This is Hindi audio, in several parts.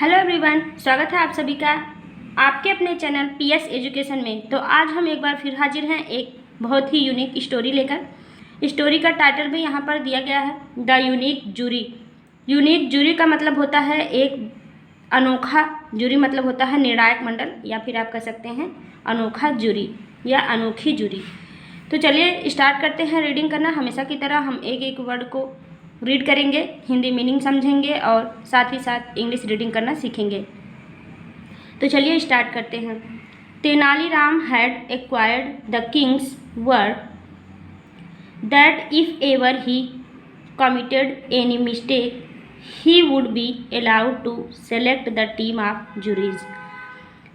हेलो एवरीवन, स्वागत है आप सभी का आपके अपने चैनल पीएस एजुकेशन में। तो आज हम एक बार फिर हाजिर हैं एक बहुत ही यूनिक स्टोरी लेकर। स्टोरी का टाइटल भी यहाँ पर दिया गया है, the unique jury. Unique jury का मतलब होता है एक अनोखा, जूरी मतलब होता है निर्णायक मंडल, या फिर आप कह सकते हैं अनोखा जूरी या अनोखी जूरी। तो चलिए स्टार्ट करते हैं रीडिंग करना। हमेशा की तरह हम एक एक वर्ड को रीड करेंगे, हिंदी मीनिंग समझेंगे और साथ ही साथ इंग्लिश रीडिंग करना सीखेंगे। तो चलिए स्टार्ट करते हैं। Tenaliram had acquired the king's word that if ever he committed any mistake he would be allowed to select the team of juries.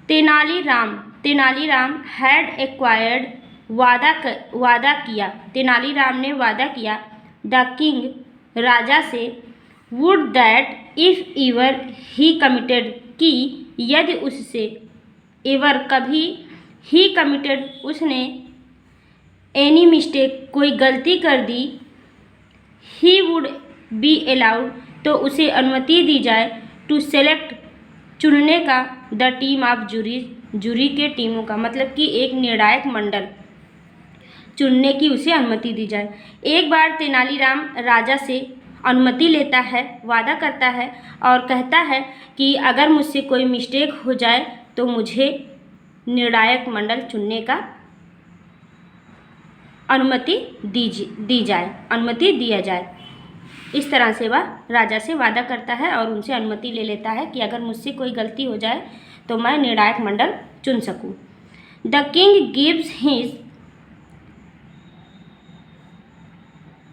Tenaliram had acquired वादा किया, तेनालीराम ने वादा किया, द किंग राजा से, would that if ever he committed कि यदि उससे, एवर कभी, ही कमिटेड उसने, एनी मिस्टेक कोई गलती कर दी, ही वुड बी अलाउड तो उसे अनुमति दी जाए, टू सेलेक्ट चुनने का, the team of juries jury के टीमों का, मतलब कि एक निर्णायक मंडल चुनने की उसे अनुमति दी जाए। एक बार तेनालीराम राजा से अनुमति लेता है, वादा करता है और कहता है कि अगर मुझसे कोई मिस्टेक हो जाए तो मुझे निर्णायक मंडल चुनने का अनुमति दी जाए, अनुमति दिया जाए। इस तरह से वह राजा से वादा करता है और उनसे अनुमति ले लेता है कि अगर मुझसे कोई गलती हो जाए तो मैं निर्णायक मंडल चुन सकूं। The king gives his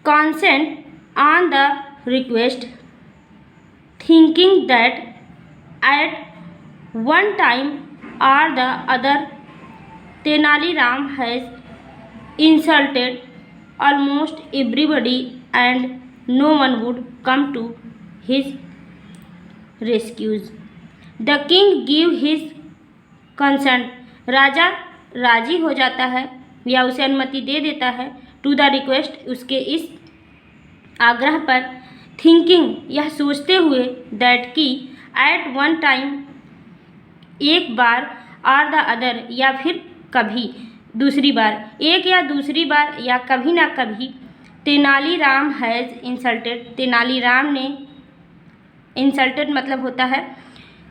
consent on the request, thinking that at one time or the other Tenali Ram has insulted almost everybody and no one would come to his rescue. The king give his consent, राजा राजी हो जाता है या उसे अनुमति दे देता है, टू द रिक्वेस्ट उसके इस आग्रह पर, थिंकिंग यह सोचते हुए, दैट कि एट वन टाइम एक बार, और द अदर या फिर कभी दूसरी बार, एक या दूसरी बार या कभी ना कभी, तेनालीराम हैज़ इंसल्टेड, तेनालीराम ने, इंसल्टेड मतलब होता है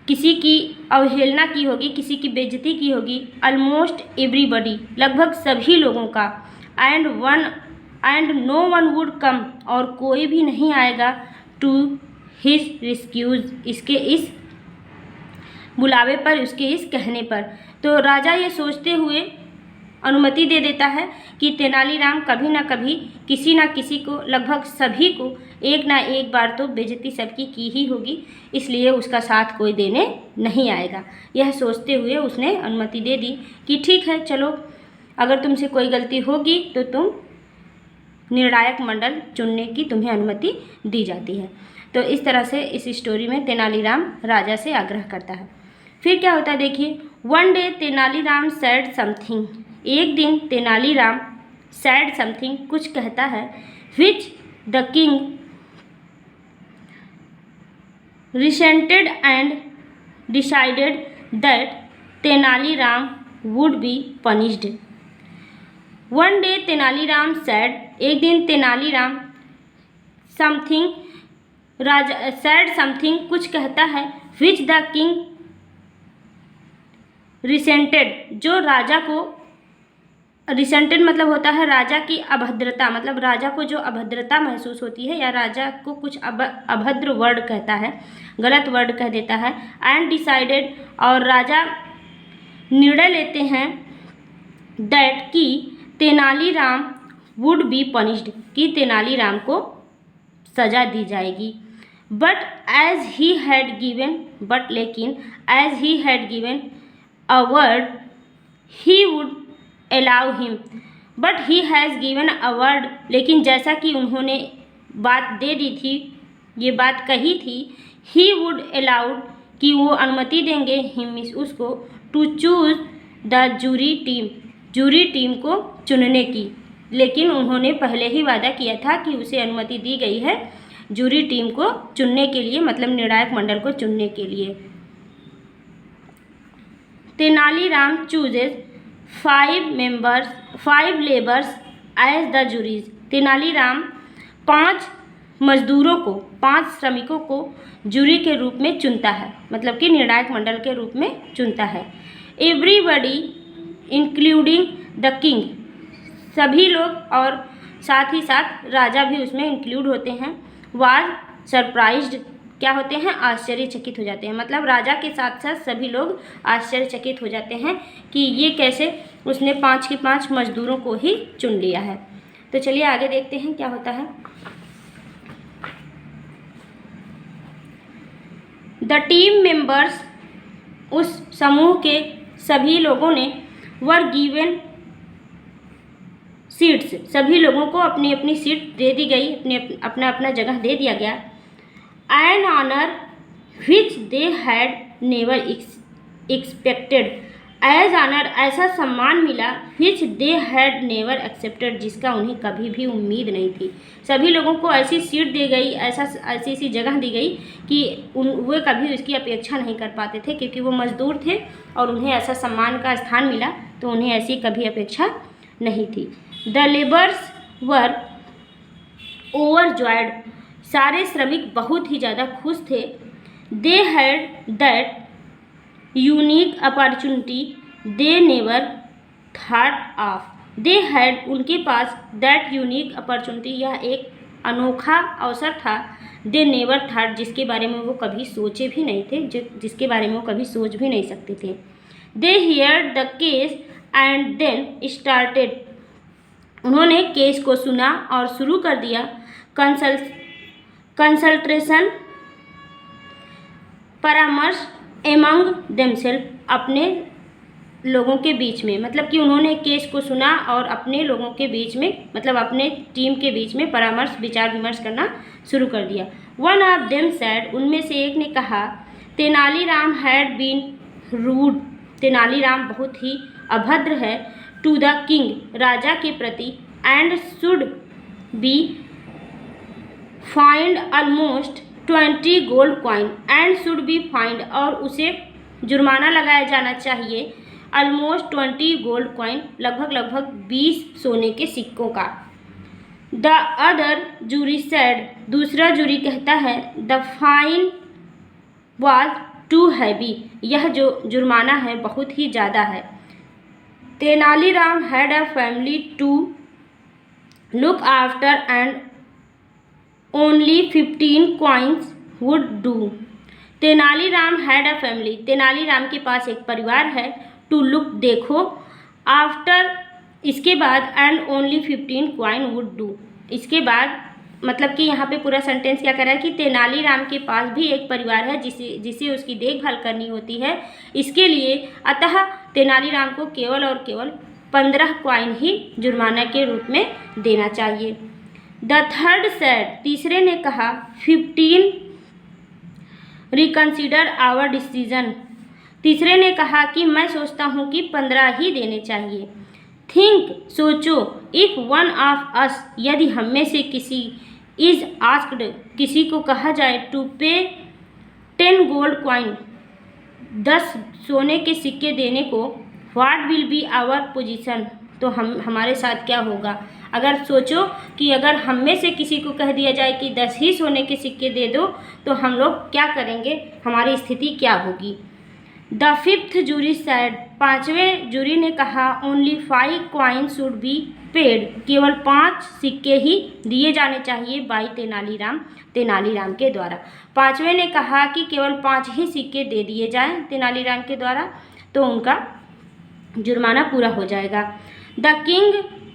किसी की अवहेलना की होगी, किसी की बेइज्जती की होगी, ऑलमोस्ट एवरीबडी लगभग सभी लोगों का, and no one would come और कोई भी नहीं आएगा, टू हिज रिस्क्यूज इसके इस बुलावे पर, उसके इस कहने पर। तो राजा ये सोचते हुए अनुमति दे देता है कि तेनालीराम कभी ना कभी किसी ना किसी को, लगभग सभी को एक ना एक बार तो बेइज्जती सबकी की ही होगी, इसलिए उसका साथ कोई देने नहीं आएगा। यह सोचते हुए उसने अनुमति दे दी कि ठीक है, चलो अगर तुमसे कोई गलती होगी तो तुम निर्णायक मंडल चुनने की तुम्हें अनुमति दी जाती है। तो इस तरह से इस स्टोरी में तेनालीराम राजा से आग्रह करता है। फिर क्या होता है देखिए। One day Tenaliram sad something, एक दिन तेनालीराम सैड समथिंग कुछ कहता है, which the king resented and decided that Tenaliram would be punished. One day Tenaliram sad, एक दिन तेनालीराम समथिंग राजा, सैड समथिंग कुछ कहता है, विच द किंग रिसेंटेड जो राजा को, रिसेंटेड मतलब होता है राजा की अभद्रता, मतलब राजा को जो अभद्रता महसूस होती है या राजा को कुछ अभद्र वर्ड कहता है, गलत वर्ड कह देता है, एंड डिसाइडेड और राजा निर्णय लेते हैं, दैट कि तेनालीराम वुड बी पनिश्ड कि तेनालीराम को सजा दी जाएगी। But as he had given, but लेकिन, as he had given a word he would allow him, but he has given a word लेकिन जैसा कि उन्होंने बात दे दी थी, ये बात कही थी, ही वुड अलाउड कि वो अनुमति देंगे, हिम उसको, to choose the jury team, jury team को चुनने की, लेकिन उन्होंने पहले ही वादा किया था कि उसे अनुमति दी गई है जूरी टीम को चुनने के लिए, मतलब निर्णायक मंडल को चुनने के लिए। Tenaliram chooses 5 labours as the juries. Tenaliram 5 मजदूरों को, 5 श्रमिकों को जूरी के रूप में चुनता है, मतलब कि निर्णायक मंडल के रूप में चुनता है। एवरीबडी इंक्लूडिंग द किंग, सभी लोग और साथ ही साथ राजा भी उसमें इंक्लूड होते हैं। वाज सरप्राइज्ड, क्या होते हैं, आश्चर्यचकित हो जाते हैं, मतलब राजा के साथ साथ सभी लोग आश्चर्यचकित हो जाते हैं कि ये कैसे उसने 5 के 5 मजदूरों को ही चुन लिया है। तो चलिए आगे देखते हैं क्या होता है। द टीम मेंबर्स, उस समूह के सभी लोगों ने वर गिवन सीट्स, सभी लोगों को अपनी अपनी सीट दे दी गई, अपना अपना जगह दे दिया गया। An honour which they had never expected, as honour, ऐसा सम्मान मिला, which they had never accepted, जिसका उन्हें कभी भी उम्मीद नहीं थी। सभी लोगों को ऐसी सीट दी गई, ऐसी जगह दी गई कि वे कभी उसकी अपेक्षा नहीं कर पाते थे, क्योंकि वो मजदूर थे और उन्हें ऐसा सम्मान का स्थान मिला, तो उन्हें ऐसी कभी अपेक्षा नहीं थी। द लेबर्स वर ओवरजॉयड, सारे श्रमिक बहुत ही ज़्यादा खुश थे। They had that unique opportunity they never thought of, they had, उनके पास, दैट यूनिक अपॉर्चुनिटी, यह एक अनोखा अवसर था, दे नेवर थॉट, जिसके बारे में वो कभी सोचे भी नहीं थे, जिसके बारे में वो कभी सोच भी नहीं सकते थे। They heard the case and then started, उन्होंने केस को सुना और शुरू कर दिया। कंसल्ट्रेशन, परामर्श, एमंग देमसेल्फ, अपने लोगों के बीच में, मतलब कि उन्होंने केस को सुना और अपने लोगों के बीच में, मतलब अपने टीम के बीच में परामर्श, विचार विमर्श करना शुरू कर दिया। वन ऑफ देम सैड, उनमें से एक ने कहा, Tenaliram had been rude, Tenaliram बहुत ही अभद्र है, टू द किंग, राजा के प्रति, and should be find almost 20 gold coin, and should be find, और उसे जुर्माना लगाया जाना चाहिए, ऑलमोस्ट 20 गोल्ड कॉइन, लगभग 20 सोने के सिक्कों का। द अदर जूरी सैड, दूसरा जूरी कहता है, the fine was too heavy, यह जो जुर्माना है बहुत ही ज़्यादा है। Tenaliram had a family to look after and only 15 coins would do. Tenaliram had a family, Tenaliram के पास एक परिवार है, टू लुक, देखो, आफ्टर, इसके बाद, and only 15 coin would do, इसके बाद, मतलब कि यहाँ पे पूरा सेंटेंस क्या कर रहा है कि तेनालीराम के पास भी एक परिवार है जिसे उसकी देखभाल करनी होती है, इसके लिए अतः तेनालीराम को केवल और केवल 15 कॉइन ही जुर्माना के रूप में देना चाहिए। द थर्ड सैड, तीसरे ने कहा, 15 रिकन्सिडर आवर डिसीजन, तीसरे ने कहा कि मैं सोचता हूँ कि 15 ही देने चाहिए। थिंक, सोचो, इफ वन ऑफ अस, यदि हम में से किसी, इज आस्क्ड, किसी को कहा जाए, टू पे 10 गोल्ड कॉइन, 10 सोने के सिक्के देने को, what will be our position, तो हमारे साथ क्या होगा। अगर सोचो कि अगर हम में से किसी को कह दिया जाए कि 10 ही सोने के सिक्के दे दो, तो हम लोग क्या करेंगे, हमारी स्थिति क्या होगी। द फिफ्थ जूरी सैड, पाँचवें जूरी ने कहा, only 5 coin should be paid, केवल 5 सिक्के ही दिए जाने चाहिए, बाई तेनालीराम, तेनालीराम के द्वारा। पाँचवें ने कहा कि केवल 5 ही सिक्के दे दिए जाएं तेनालीराम के द्वारा, तो उनका जुर्माना पूरा हो जाएगा। The king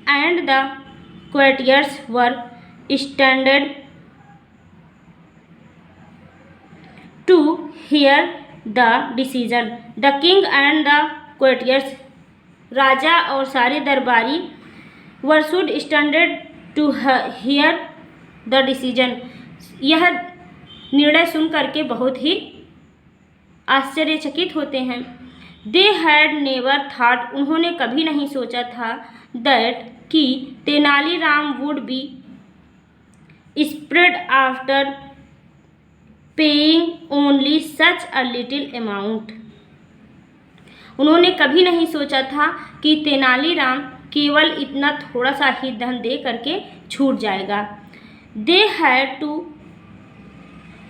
and the courtiers were standard to hear the decision. The king and the courtiers, राजा और सारे दरबारी, were should standard to hear the decision, यह निर्णय सुन करके बहुत ही आश्चर्यचकित होते हैं। दे हैड नेवर थॉट, उन्होंने कभी नहीं सोचा था, दैट, कि Tenaliram would be spread after paying only such a little amount, उन्होंने कभी नहीं सोचा था कि तेनालीराम केवल इतना थोड़ा सा ही धन दे करके छूट जाएगा। They had to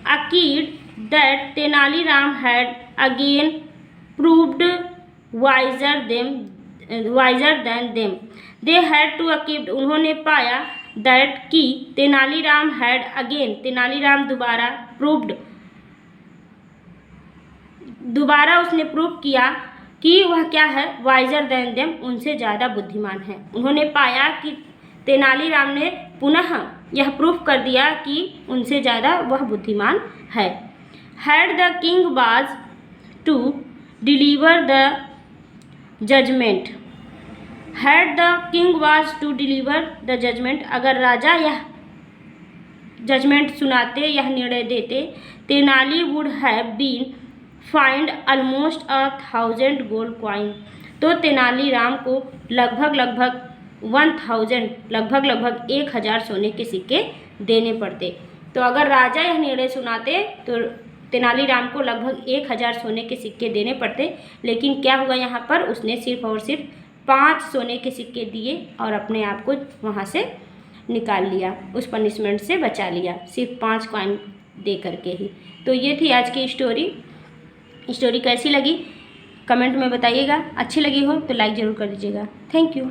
accused that Tenali Ram had again proved wiser than them. They had to accused उन्होंने पाया that कि तेनालीराम had again तेनालीराम दोबारा उसने प्रूव किया कि वह क्या है, वाइजर देन देम, उनसे ज़्यादा बुद्धिमान है। उन्होंने पाया कि तेनालीराम ने पुनः यह प्रूफ कर दिया कि उनसे ज़्यादा वह बुद्धिमान है। Had the king was to deliver the judgement, had the king was to deliver the judgement, अगर राजा यह जजमेंट सुनाते, यह निर्णय देते, Tenali would have been fined almost 1000 gold coin, तो तेनालीराम को लगभग 1000 सोने के सिक्के देने पड़ते। तो अगर राजा यह निर्णय सुनाते तो तेनालीराम को लगभग 1000 सोने के सिक्के देने पड़ते, लेकिन क्या हुआ यहाँ पर, उसने सिर्फ और सिर्फ 5 सोने के सिक्के दिए और अपने आप को वहाँ से निकाल लिया, उस पनिशमेंट से बचा लिया, सिर्फ 5 कॉइन दे करके ही। तो ये थी आज की स्टोरी कैसी लगी कमेंट में बताइएगा। अच्छी लगी हो तो लाइक ज़रूर कर दीजिएगा। Thank you.